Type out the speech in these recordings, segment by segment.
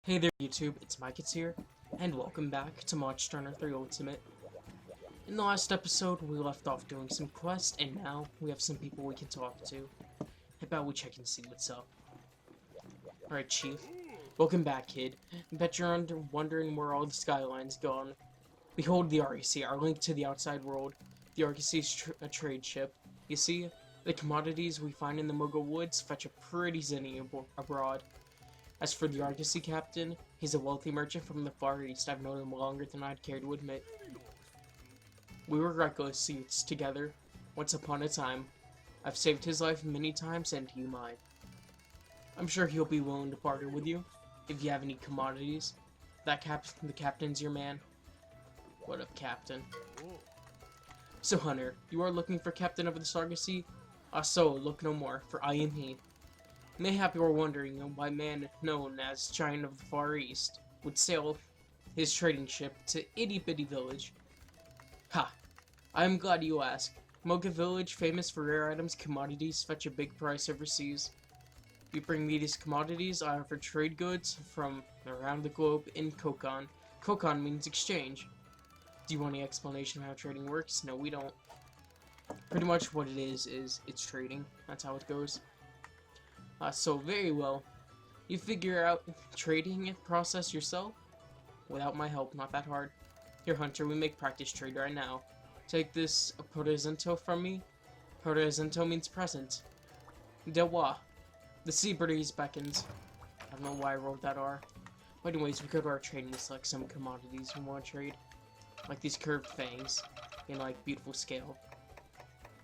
Hey there YouTube, it's Mike here, and welcome back to Monster Hunter 3 Ultimate. In the last episode, we left off doing some quests, and now we have some people we can talk to. How about we check and see what's up? Alright, Chief. Welcome back, kid. Bet you're wondering where all the Skyline's gone. Behold the Argosy, our link to the outside world. The Argosy is a trade ship. You see, the commodities we find in the Mogo Woods fetch a pretty zenny abroad. As for the Argosy captain, he's a wealthy merchant from the Far East. I've known him longer than I'd care to admit. We were reckless youths together, once upon a time. I've saved his life many times, and he mine. I'm sure he'll be willing to barter with you, if you have any commodities. The captain's your man. What up, Captain? So, Hunter, you are looking for Captain of the Argosy? So, look no more, for I am he. Mayhap you are wondering why a man known as Giant of the Far East would sail his trading ship to itty-bitty village. Ha! I am glad you ask. Moga village, famous for rare items, commodities, fetch a big price overseas. You bring me these commodities, I offer trade goods from around the globe in Kokon. Kokon means exchange. Do you want any explanation of how trading works? No, we don't. Pretty much what it is it's trading. That's how it goes. So very well. You figure out trading process yourself? Without my help, not that hard. Here, Hunter, we make practice trade right now. Take this Protozento from me. Protozento means present. Dewa. The sea breeze beckons. I don't know why I wrote that R. But anyways, we go to our trade and we select some commodities we want to trade. Like these curved fangs in like beautiful scale.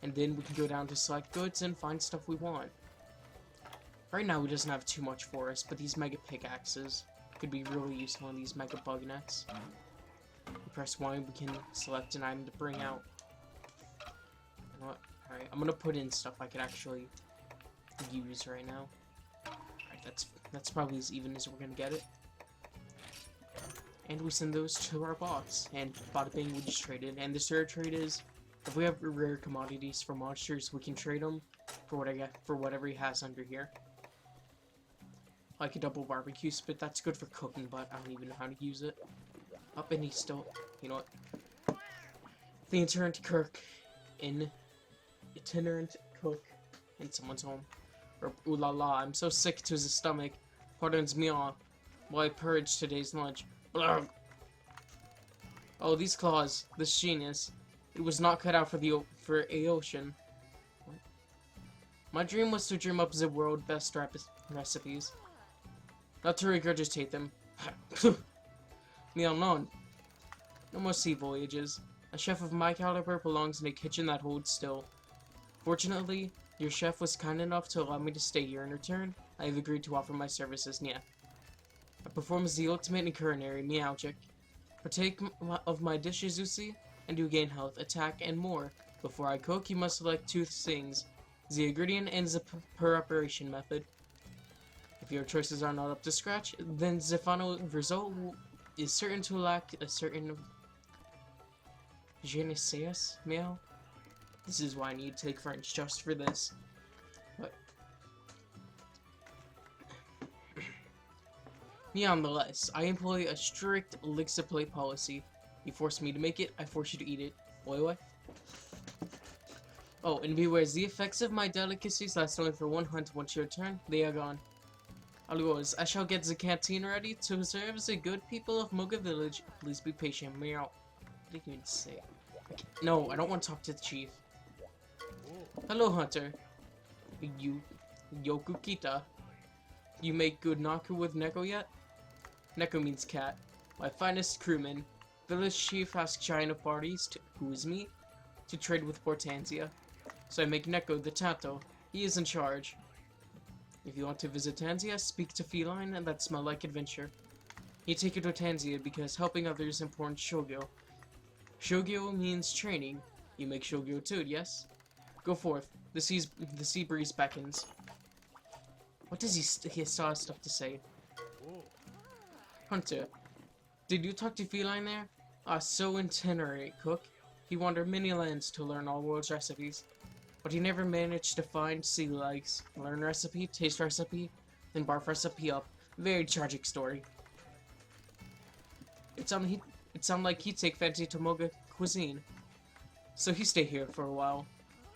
And then we can go down to select goods and find stuff we want. Right now, he doesn't have too much for us, but these mega pickaxes could be really useful in these mega bug nets. We press Y, we can select an item to bring out. You know what? Alright, I'm gonna put in stuff I could actually use right now. Alright, that's probably as even as we're gonna get it. And we send those to our box. And bada bing, we just traded. And the third trade is, if we have rare commodities for monsters, we can trade them for whatever he has under here. Like a double barbecue spit, that's good for cooking, but I don't even know how to use it. Up and he's still, you know what? The itinerant cook in someone's home. Or ooh la la, I'm so sick to his stomach. Pardons me all. While I purge today's lunch. Blah. Oh, these claws, this genius. It was not cut out for a ocean. What? My dream was to dream up the world's best recipes. Not to regurgitate them. Meal none. No more sea voyages. A chef of my caliber belongs in a kitchen that holds still. Fortunately, your chef was kind enough to allow me to stay here. In return, I have agreed to offer my services. Yeah. I perform as the ultimate in culinary meowchick. Partake of my dishes, you see, and you gain health, attack, and more. Before I cook, you must select two things: the ingredient and the preparation method. If your choices are not up to scratch, then the final result is certain to lack a certain je ne sais meow. This is why I need to take French just for this. But nonetheless, I employ a strict lick-to-play policy. You force me to make it, I force you to eat it. What? Oh, and beware, the effects of my delicacies last only for one hunt. Once your turn, they are gone. Otherwise, I shall get the canteen ready to serve the good people of Moga Village. Please be patient. Meow. What did you even say? No, I don't want to talk to the chief. Hello, Hunter. You, Yokukita. You make good Naku with Neko yet? Neko means cat. My finest crewman. Village chief asks Giant of parties, who is me, to trade with Portanzia. So I make Neko the Tato. He is in charge. If you want to visit Tanzia, speak to Feline, and that's my like adventure. You take it to Tanzia because helping others is important Shogyo. Shogyo means training. You make Shogyo too, yes? Go forth. The sea breeze beckons. What does he still have stuff to say? Hunter, did you talk to Feline there? So itinerant, cook. He wandered many lands to learn all world's recipes. But he never managed to find sea legs. Learn recipe, taste recipe, then barf recipe up. Very tragic story. It sounded like he'd take fancy to Moga cuisine. So he stay here for a while.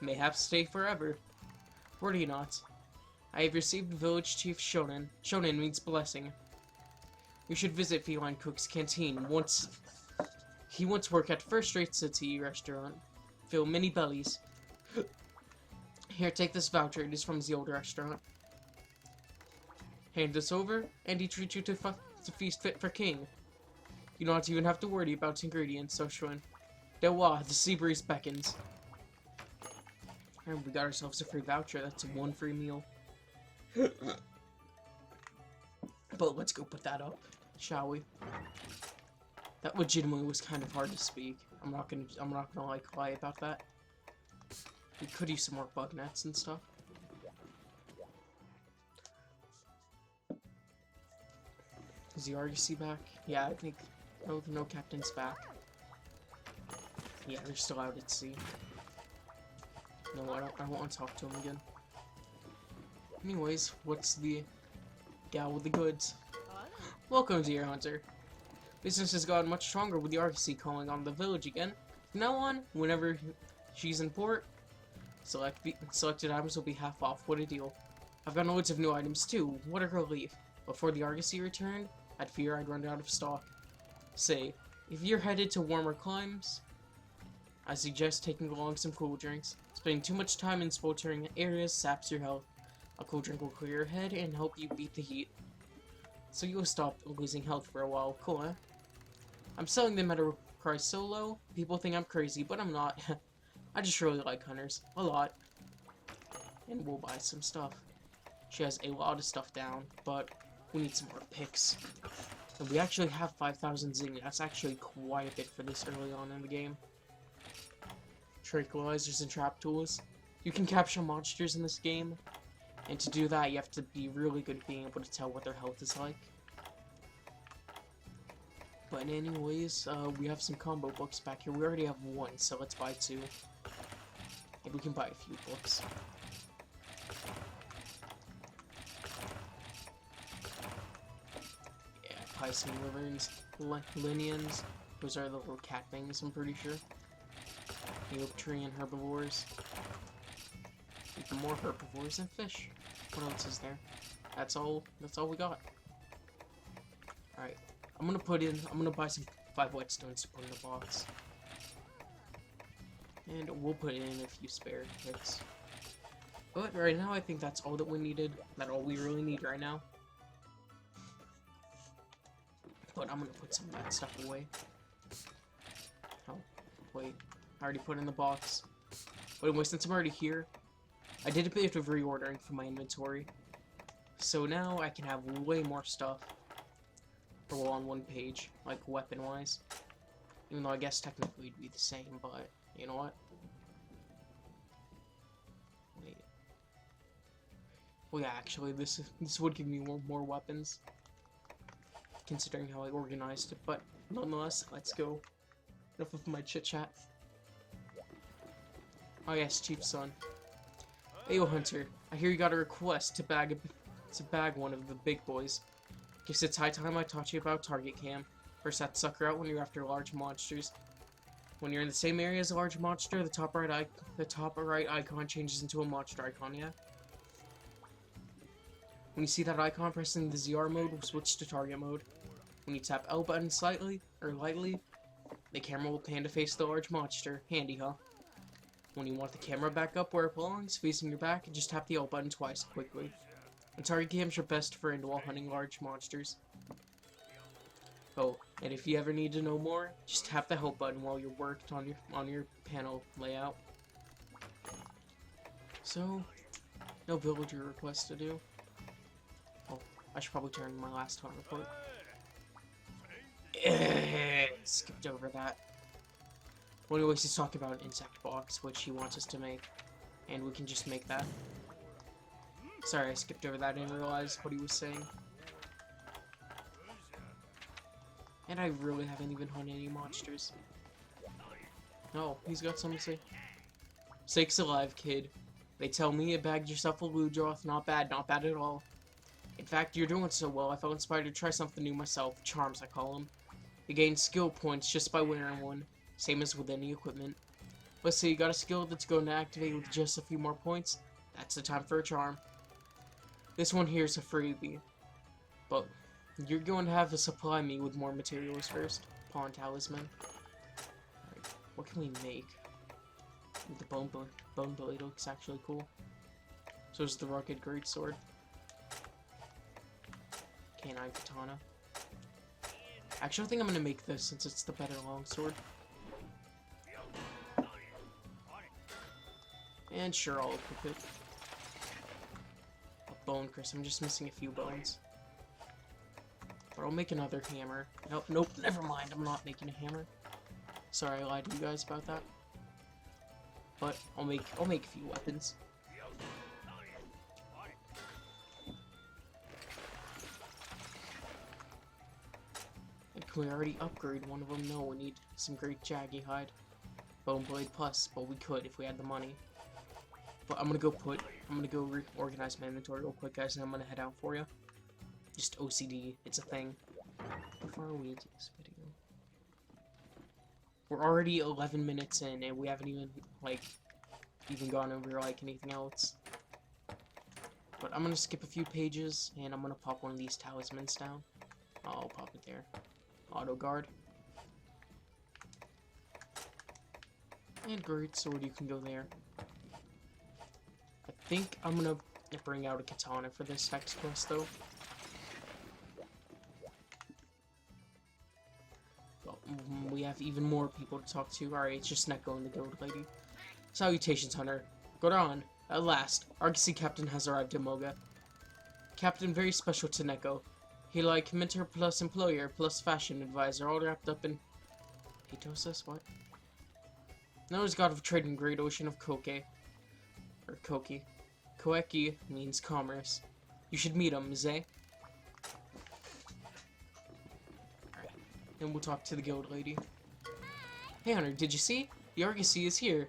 Mayhaps stay forever. Worry not. I have received Village Chief Shonen. Shonen means blessing. You should visit Feline Cook's canteen once. He once worked at first-rate city restaurant. Fill many bellies. Here, take this voucher. It is from the old restaurant. Hand this over, and he treats you to feast fit for king. You don't even have to worry about ingredients, so Shun. Dewa, the sea breeze beckons. And we got ourselves a free voucher. That's one free meal. But let's go put that up, shall we? That legitimately was kind of hard to speak. I'm not gonna like lie about that. We could use some more bug nets and stuff. Is the RGC back? Yeah, I think no captain's back. Yeah, they're still out at sea. No, I don't want to talk to him again. Anyways, what's the gal with the goods? Welcome, dear hunter. Business has gotten much stronger with the RGC calling on the village again. From now on, whenever she's in port, selected items will be half off. What a deal. I've got loads of new items too. What a relief. Before the Argosy returned, I'd fear I'd run out of stock. Say, if you're headed to warmer climes, I suggest taking along some cool drinks. Spending too much time in sweltering areas saps your health. A cool drink will clear your head and help you beat the heat. So you'll stop losing health for a while. Cool, eh? I'm selling them at a price so low, people think I'm crazy, but I'm not. I just really like hunters. A lot. And we'll buy some stuff. She has a lot of stuff down, but we need some more picks. And we actually have 5,000 zing. That's actually quite a bit for this early on in the game. Tranquilizers and trap tools. You can capture monsters in this game, and to do that you have to be really good at being able to tell what their health is like. But anyways, we have some combo books back here. We already have one, so let's buy two. And we can buy a few books. Yeah, Piscean Wyverns, Linians. Those are the little cat things, I'm pretty sure. Neopteran herbivores. Even more herbivores and fish. What else is there? That's all we got. Alright. I'm gonna buy some 5 whetstones to put in the box. And we'll put in a few spare picks. But right now I think that's all that we needed. That's all we really need right now. But I'm gonna put some of that stuff away. Oh, wait. I already put it in the box. But anyway, since I'm already here, I did a bit of reordering for my inventory. So now I can have way more stuff all on one page, like weapon-wise. Even though I guess technically it'd be the same, but you know what? Wait. Well, yeah, actually, this would give me more weapons, considering how I organized it. But nonetheless, let's go. Enough of my chit-chat. Oh yes, Chief's son. Ayo, Hunter. I hear you got a request to bag one of the big boys. Guess it's high time I taught you about target cam. First, that sucker out when you're after large monsters. When you're in the same area as a large monster, the top right icon changes into a monster icon. Yeah. When you see that icon, pressing the ZR mode will switch to target mode. When you tap L button lightly, the camera will pan to face the large monster. Handy, huh? When you want the camera back up where it belongs, facing your back, just tap the L button twice quickly. And target cam's your best friend while hunting large monsters. Oh, and if you ever need to know more, just tap the help button while you're worked on your panel layout. So, no villager request to do. Oh, I should probably turn my last hunt report. Skipped over that. Well, anyways, he's talking about an insect box, which he wants us to make. And we can just make that. Sorry, I skipped over that. I didn't realize what he was saying. And I really haven't even hunted any monsters. Oh, he's got something to say. Sakes alive, kid. They tell me you bagged yourself a Ludroth. Not bad at all. In fact, you're doing so well, I felt inspired to try something new myself. Charms, I call them. You gain skill points just by wearing one, same as with any equipment. Let's say you got a skill that's going to activate with just a few more points, that's the time for a charm. This one here is a freebie, but you're going to have to supply me with more materials first. Pawn talisman. Alright, what can we make? The bone blade looks actually cool. So is the rugged greatsword. Canine katana. Actually, I think I'm gonna make this since it's the better longsword. And sure, I'll equip it. A bone crisp. I'm just missing a few bones. But I'll make another hammer. Nope, never mind. I'm not making a hammer. Sorry, I lied to you guys about that. But I'll make a few weapons. And can we already upgrade one of them? No, we need some great Jaggi hide. Bone blade plus, but we could if we had the money. But I'm gonna go reorganize my inventory real quick, guys, and I'm gonna head out for you. Just OCD, it's a thing. How far are we into this video? We're already 11 minutes in, and we haven't even, gone over, anything else. But I'm gonna skip a few pages, and I'm gonna pop one of these talismans down. I'll pop it there. Auto guard. And great sword, you can go there. I think I'm gonna bring out a katana for this next quest, though. Well, we have even more people to talk to. Alright, it's just Neko and the Guild Lady. Salutations, Hunter. Go on. At last, Argosy Captain has arrived in Moga. Captain very special to Neko. He mentor plus employer plus fashion advisor, all wrapped up in... Pitosis? What? Known as god of trade in Great Ocean of Koke. Or Koki. Koeki means commerce. You should meet him, Zay. Alright. Then we'll talk to the Guild Lady. Hey Hunter, did you see? The Argosy is here.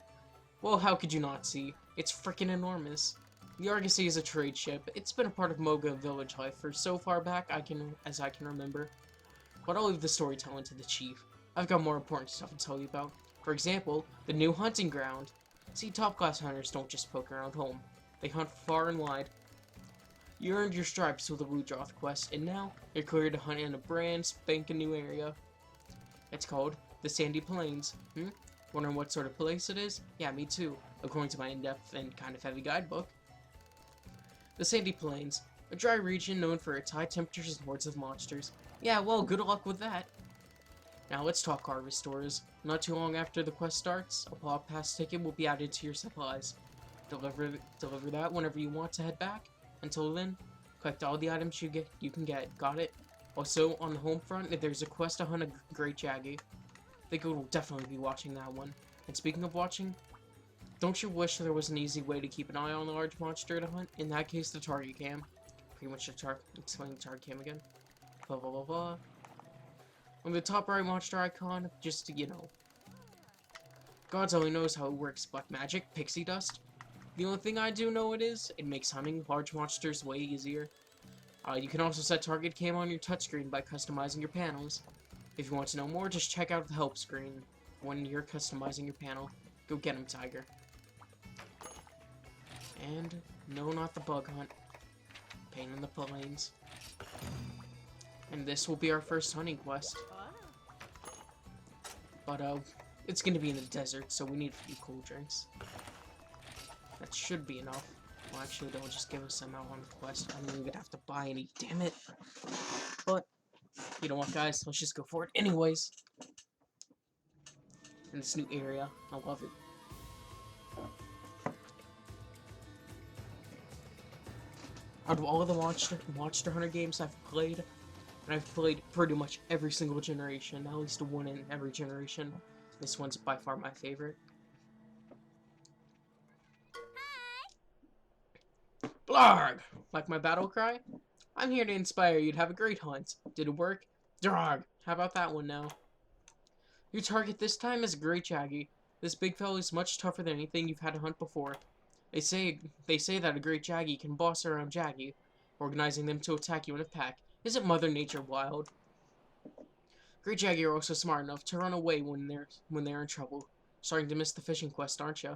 Well, how could you not see? It's frickin' enormous. The Argosy is a trade ship. It's been a part of Moga village life for so far back as I can remember. But I'll leave the storytelling to the chief. I've got more important stuff to tell you about. For example, the new hunting ground. See, top-class hunters don't just poke around home. They hunt far and wide. You earned your stripes with the Rudroth quest, and now you're cleared to hunt in a brand spanking new area. It's called the Sandy Plains. Wondering what sort of place it is? Yeah, me too, according to my in-depth and kind of heavy guidebook. The Sandy Plains, a dry region known for its high temperatures and hordes of monsters. Yeah, well, good luck with that. Now let's talk harvest stores. Not too long after the quest starts, a Paw Pass ticket will be added to your supplies. Deliver that whenever you want to head back. Until then, collect all the items you can get. Got it? Also, on the home front, there's a quest to hunt a great Jaggi. The guild will definitely be watching that one. And speaking of watching, don't you wish there was an easy way to keep an eye on a large monster to hunt? In that case, the target cam. Pretty much explain the target cam again. Blah blah blah blah. On the top right monster icon, just to, God's only knows how it works. Black magic, pixie dust. The only thing I do know it makes hunting large monsters way easier. You can also set target cam on your touchscreen by customizing your panels. If you want to know more, just check out the help screen when you're customizing your panel. Go get him, Tiger. And no, not the bug hunt. Pain in the plains. And this will be our first hunting quest. But, it's gonna be in the desert, so we need a few cool drinks. That should be enough. Well, actually, they'll just give us some out on the quest. I don't even have to buy any, damn it. But, you know what, guys? Let's just go for it anyways. In this new area. I love it. Out of all of the Monster Hunter games I've played, and I've played pretty much every single generation, at least one in every generation, this one's by far my favorite. Blarg! Like my battle cry? I'm here to inspire you to have a great hunt. Did it work? Drog! How about that one now? Your target this time is a great Jaggi. This big fella is much tougher than anything you've had to hunt before. They say that a great Jaggi can boss around Jaggi, organizing them to attack you in a pack. Isn't Mother Nature wild? Great Jaggi are also smart enough to run away when they're in trouble. Starting to miss the fishing quest, aren't you?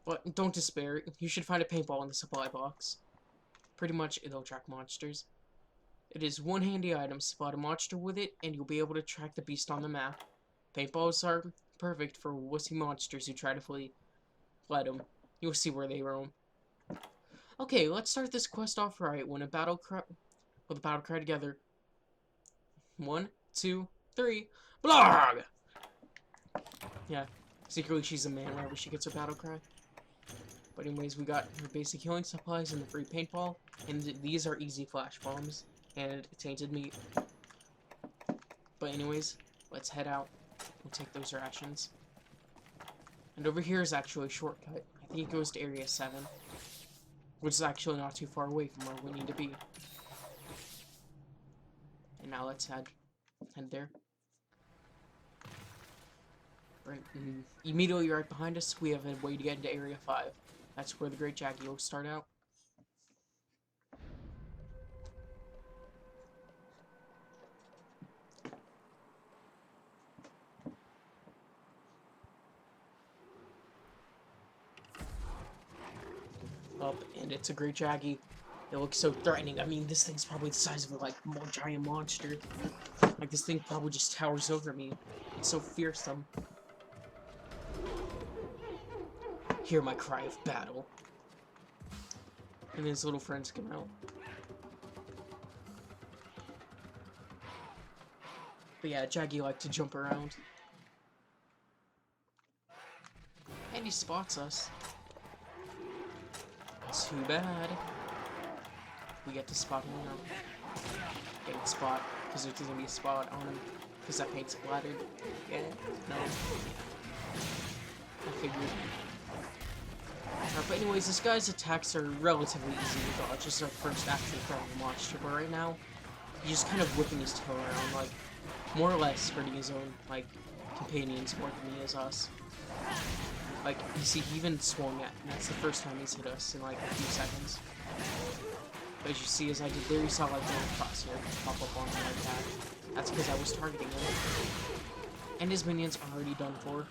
But don't despair. You should find a paintball in the supply box. Pretty much, it'll track monsters. It is one handy item. Spot a monster with it, and you'll be able to track the beast on the map. Paintballs are perfect for wussy monsters who try to flee. Let them. You'll see where they roam. Okay, let's start this quest off right. With a battle cry together. 1, 2, 3. Blarg! Yeah, secretly she's a man whenever she gets her battle cry. But anyways, we got her basic healing supplies and the free paintball. And these are easy flash bombs. And tainted meat. But anyways, let's head out. We'll take those rations. And over here is actually a shortcut. I think it goes to Area 7. Which is actually not too far away from where we need to be. And now let's head there. Right, immediately right behind us, we have a way to get into Area 5. That's where the Great Jaggi will start out. Up, and it's a Great Jaggi. It looks so threatening. I mean, this thing's probably the size of a, like, giant monster. Like, this thing probably just towers over me. It's so fearsome. Hear my cry of battle. And his little friends come out. But yeah, Jaggi like to jump around. And he spots us. Too bad. We get to spot him now. Get spot, because there's gonna be a spot on him. Because that paint's splattered. Yeah, no. I figured. But anyways, this guy's attacks are relatively easy to dodge. This is our first actual threat of the monster, but right now, he's just kind of whipping his tail around, like, more or less hurting his own, like, companions more than he is us. Like, you see, he even swung at, and that's the first time he's hit us in, like, a few seconds. But as you see, as I did there, you saw, like, a little crosshair pop up on him like that. That's because I was targeting him. And his minions are already done for.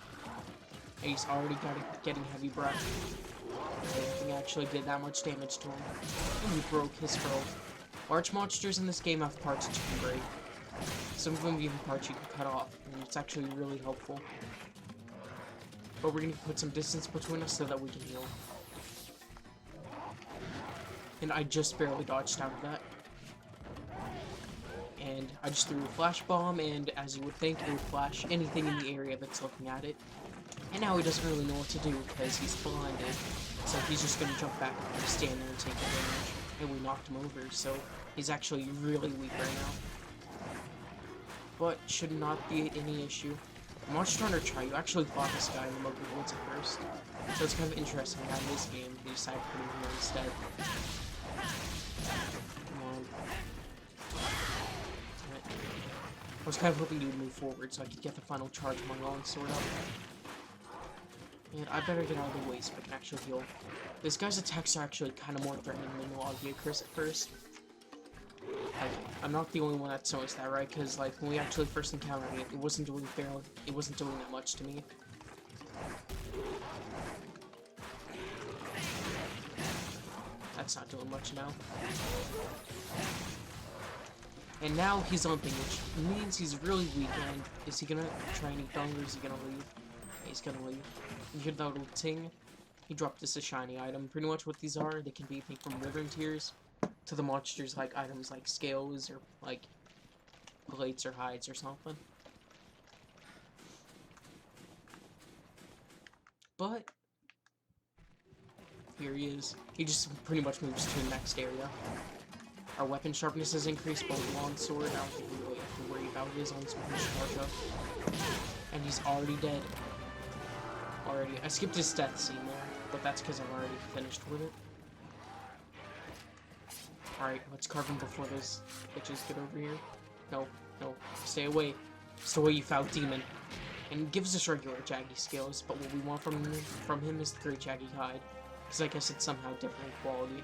And he's already getting heavy breath. I don't think I actually did that much damage to him. And we broke his throat. Large monsters in this game have parts that you can break. Some of them even parts you can cut off, and it's actually really helpful. But we're going to put some distance between us so that we can heal. And I just barely dodged out of that. And I just threw a flash bomb, and as you would think, it would flash anything in the area that's looking at it. And now he doesn't really know what to do because he's blinded. So he's just going to jump back and stand there and take the damage. And we knocked him over, so he's actually really weak right now. But should not be any issue. Monster Hunter Try, you actually fought this guy in the Muggle Woods at first. So it's kind of interesting how in this game they decided to put him here instead. Come on. I was kind of hoping you would move forward so I could get the final charge of my longsword up. And I better get out of the way so I can actually heal. This guy's attacks are actually kind of more threatening than Logia Curse at first. Like, I'm not the only one that's noticed that, right? Because, like, when we actually first encountered it, it wasn't doing that much to me. That's not doing much now. And now he's limping, which means he's really weak, and is he gonna try and eat dung, or is he gonna leave? Yeah, he's gonna leave. You hear that little ting? He dropped us a shiny item. Pretty much what these are, they can be anything from Ribbon Tears to the monsters like items like scales or like plates or hides or something. But here he is. He just pretty much moves to the next area. Our weapon sharpness has increased, but with longsword, I don't think we really have to worry about his longsword charge up. And he's already dead. Already. I skipped his death scene there, but that's because I'm already finished with it. Alright, let's carve him before those bitches get over here. No, no, stay away. Stay away, you foul demon. And he gives us regular Jaggi skills, but what we want from him is the Great Jaggi hide. Because I guess it's somehow different in quality.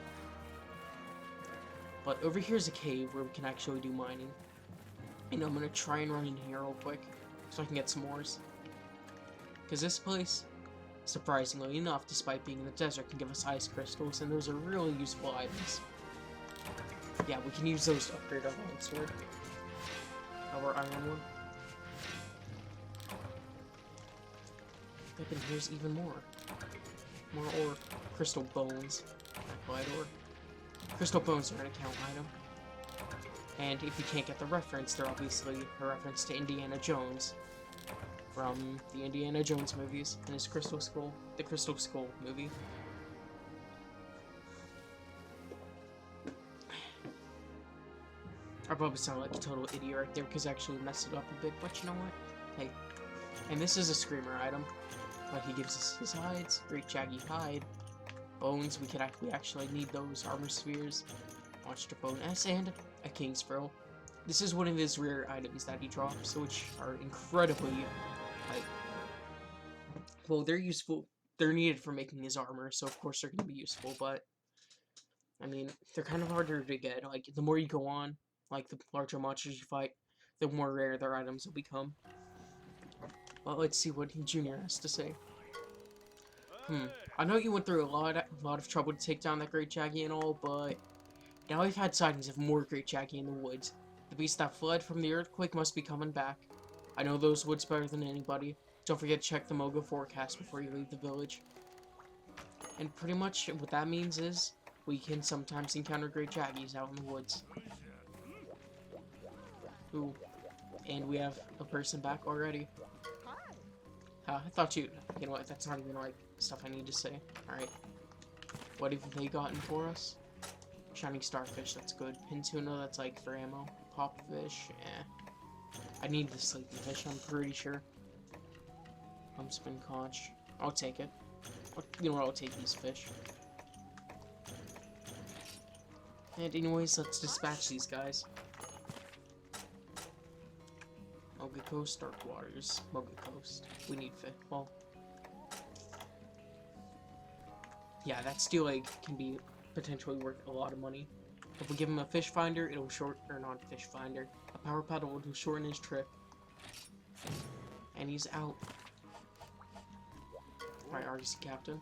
But over here is a cave where we can actually do mining. And I'm gonna try and run in here real quick so I can get some ores. Because this place, surprisingly enough, despite being in the desert, can give us ice crystals, and those are really useful items. Yeah, we can use those to upgrade our iron sword. Our iron one. Yep, and here's even more. More ore. Crystal bones. Light ore. Crystal bones are an account item. And if you can't get the reference, they're obviously a reference to Indiana Jones from the Indiana Jones movies and his Crystal Skull, the Crystal Skull movie. I probably sound like a total idiot right there because I actually messed it up a bit, but you know what? Hey. And this is a Screamer item, but he gives us his hides, great Jaggi hide, bones, we actually need those, armor spheres, monster bone S, and a King's Frill. This is one of his rare items that he drops, which are incredibly, like, well, they're useful, they're needed for making his armor, so of course they're going to be useful, but, I mean, they're kind of harder to get, like, the more you go on, like, the larger monsters you fight, the more rare their items will become. Well, let's see what Junior has to say. I know you went through a lot of trouble to take down that Great Jaggi and all, but now we've had sightings of more Great Jaggi in the woods. The beast that fled from the earthquake must be coming back. I know those woods better than anybody. Don't forget to check the Moga forecast before you leave the village. And pretty much what that means is we can sometimes encounter Great Jaggis out in the woods. Ooh, and we have a person back already. I thought you know what, that's not even, like, stuff I need to say. Alright. What have they gotten for us? Shining Starfish, that's good. Pin Tuna, that's, like, for ammo. Popfish, eh. I need the Sleepy Fish, I'm pretty sure. Spin Conch. I'll take it. You know what, I'll take these fish. And anyways, let's dispatch these guys. Moga Coast, Dark Waters, Moga Coast. We need fish. Well, yeah, that steel egg can be potentially worth a lot of money. If we give him a fish finder, it'll or not fish finder, a power paddle will shorten his trip. And he's out. Alright, Argosy Captain.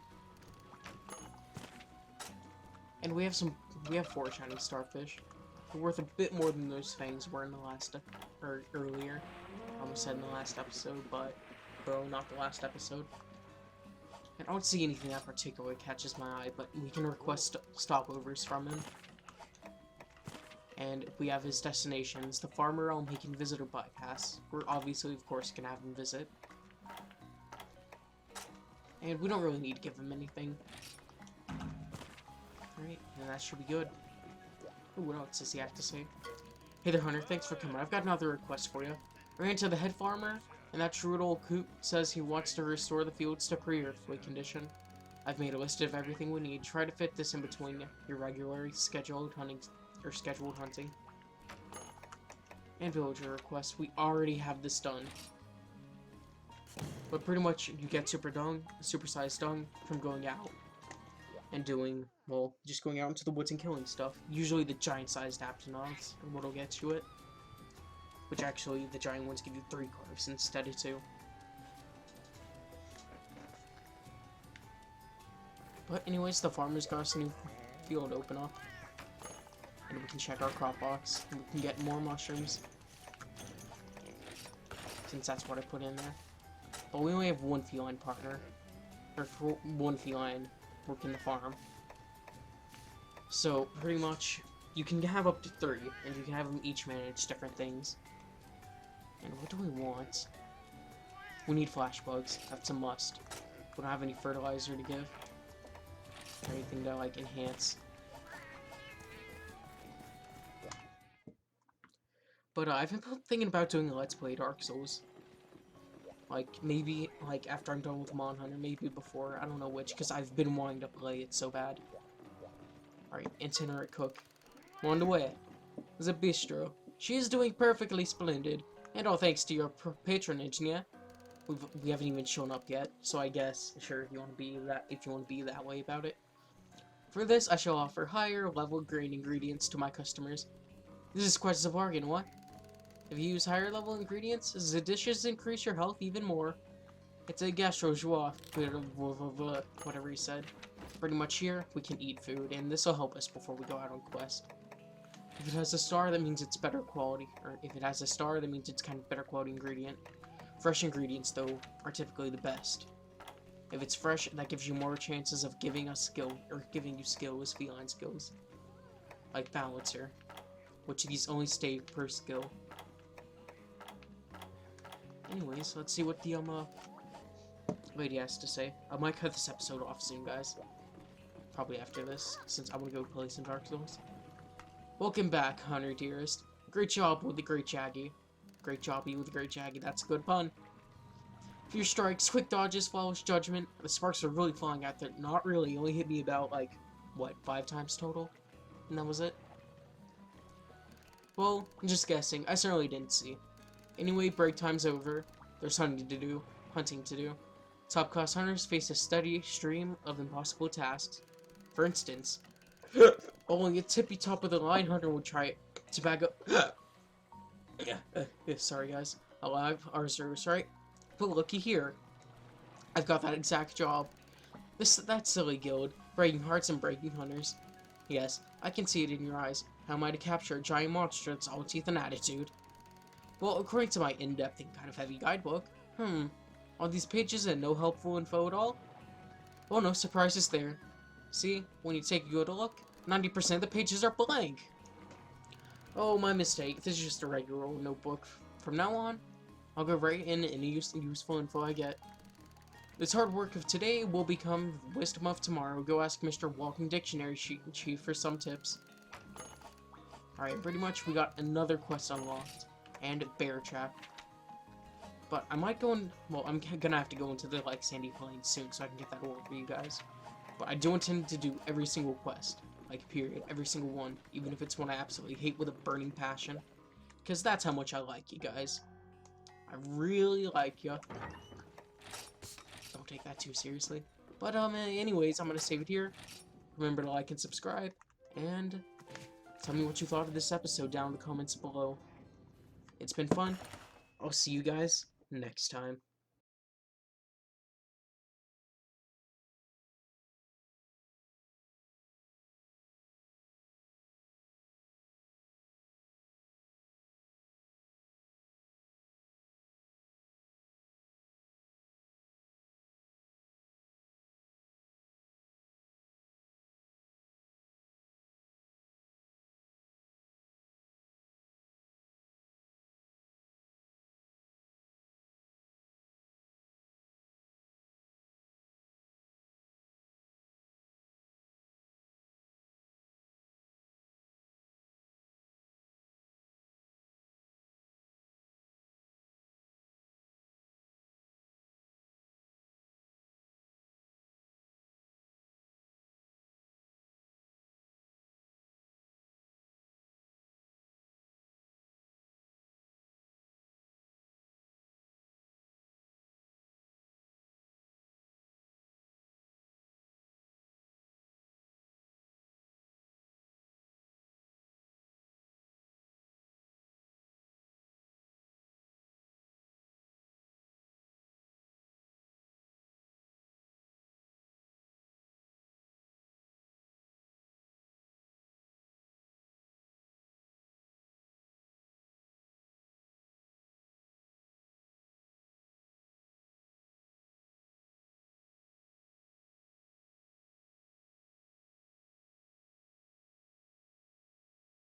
And we have 4 Shining Starfish. They're worth a bit more than those fangs were in the last, earlier. I almost said in the last episode, but, bro, not the last episode. And I don't see anything that particularly catches my eye, but we can request stopovers from him. And we have his destinations. The Farmer Realm he can visit or bypass. We're obviously, of course, gonna have him visit. And we don't really need to give him anything. Alright, and that should be good. Ooh, what else does he have to say? Hey there, Hunter, thanks for coming. I've got another request for you. Ran into the head farmer, and that shrewd old coot says he wants to restore the fields to pre-earthquake condition. I've made a list of everything we need. Try to fit this in between your regular scheduled hunting, And villager request. We already have this done. But pretty much, you get supersized dung from going out. And doing, well, just going out into the woods and killing stuff. Usually the giant-sized Aptonauts are what'll get you it. Which actually, the giant ones give you 3 carves instead of 2. But anyways, the farmer's got us a new field open up. And we can check our crop box. And we can get more mushrooms. Since that's what I put in there. But we only have 1 feline partner. Or 1 feline working the farm. So, pretty much, you can have up to 3. And you can have them each manage different things. And what do we want? We need flash bugs. That's a must. We don't have any fertilizer to give. Or anything to, like, enhance. But I've been thinking about doing a Let's Play Dark Souls. Like, maybe, like, after I'm done with Mon Hunter, maybe before, I don't know which, because I've been wanting to play it so bad. Alright, itinerant cook. On the way. The bistro. She is doing perfectly splendid. And all thanks to your patronage, yeah? We haven't even shown up yet, so I guess, sure, if you want to be that way about it. For this, I shall offer higher level grain ingredients to my customers. This is quite a bargain, what? If you use higher level ingredients, the dishes increase your health even more. It's a gastro joie, whatever he said. Pretty much here, we can eat food, and this will help us before we go out on quest. If it has a star, that means it's better quality. Or if it has a star, that means it's kind of better quality ingredient. Fresh ingredients, though, are typically the best. If it's fresh, that gives you more chances of giving us skill, or giving you skills, feline skills. Like Balancer, which these only stay per skill. Anyways, let's see what the, lady has to say. I might cut this episode off soon, guys. Probably after this, since I'm gonna go play some Dark Souls. Welcome back, Hunter dearest. Great job with the great Jaggi. Great job with the great Jaggi. That's a good pun. Few strikes, quick dodges, flawless judgment. The sparks are really flying out there. Not really. Only hit me about, like, what, 5 times total? And that was it? Well, I'm just guessing. I certainly didn't see. Anyway, break time's over. There's hunting to do. Top class hunters face a steady stream of impossible tasks. For instance, only a tippy top of the line hunter would try to bag up. Sorry guys, alive, our service, right? But looky here, I've got that exact job. That silly guild, breaking hearts and breaking hunters. Yes, I can see it in your eyes. How am I to capture a giant monster that's all teeth and attitude? Well, according to my in-depth and kind of heavy guidebook, all these pages and no helpful info at all? Well, no surprises there. See, when you take a good look, 90% of the pages are blank. Oh, my mistake. This is just a regular old notebook. From now on, I'll go right in any useful info I get. This hard work of today will become wisdom of tomorrow. Go ask Mr. Walking Dictionary Chief for some tips. Alright, pretty much we got another quest unlocked. And bear trap. But I might go in, well, I'm gonna have to go into the, like, Sandy Plains soon so I can get that order for you guys. But I do intend to do every single quest. Like, period. Every single one. Even if it's one I absolutely hate with a burning passion. Because that's how much I like you guys. I really like you. Don't take that too seriously. But, anyways, I'm gonna save it here. Remember to like and subscribe. And tell me what you thought of this episode down in the comments below. It's been fun. I'll see you guys next time.